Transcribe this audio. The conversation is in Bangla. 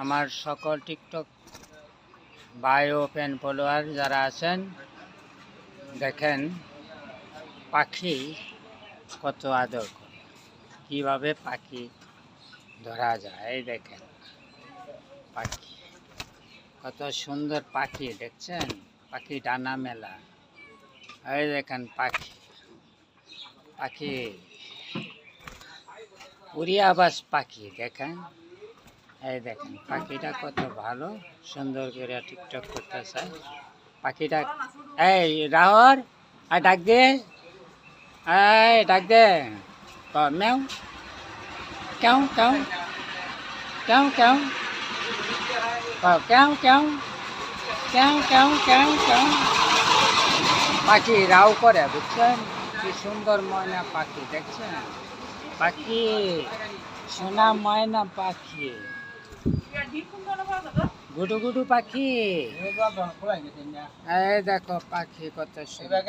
আমার সকল টিকটক ভাই ও ফ্যান ফলোয়ার যারা আছেন, দেখেন পাখি কত আদর করে, কীভাবে পাখি ধরা যায়। এই দেখেন পাখি, কত সুন্দর পাখি দেখছেন, পাখি ডানা মেলা। এই দেখেন পাখি, পাখি উড়িয়া আবাস পাখি দেখেন। এই দেখেন পাখিটা কত ভালো সুন্দর করে টিকটক করতে চায় পাখিটা। এই রাহর আর ডাক দে, এই ডাক দে, মেও কেউ কেউ কেউ কেউ কেউ কেউ কেউ কেউ কেউ কেউ। পাখি রাও করে, বুঝছেন কি সুন্দর ময়না পাখি দেখছেন, পাখি সোনা ময়না পাখি, গুডু গুডু পাখি। এই দেখো পাখি কত সুন্দর।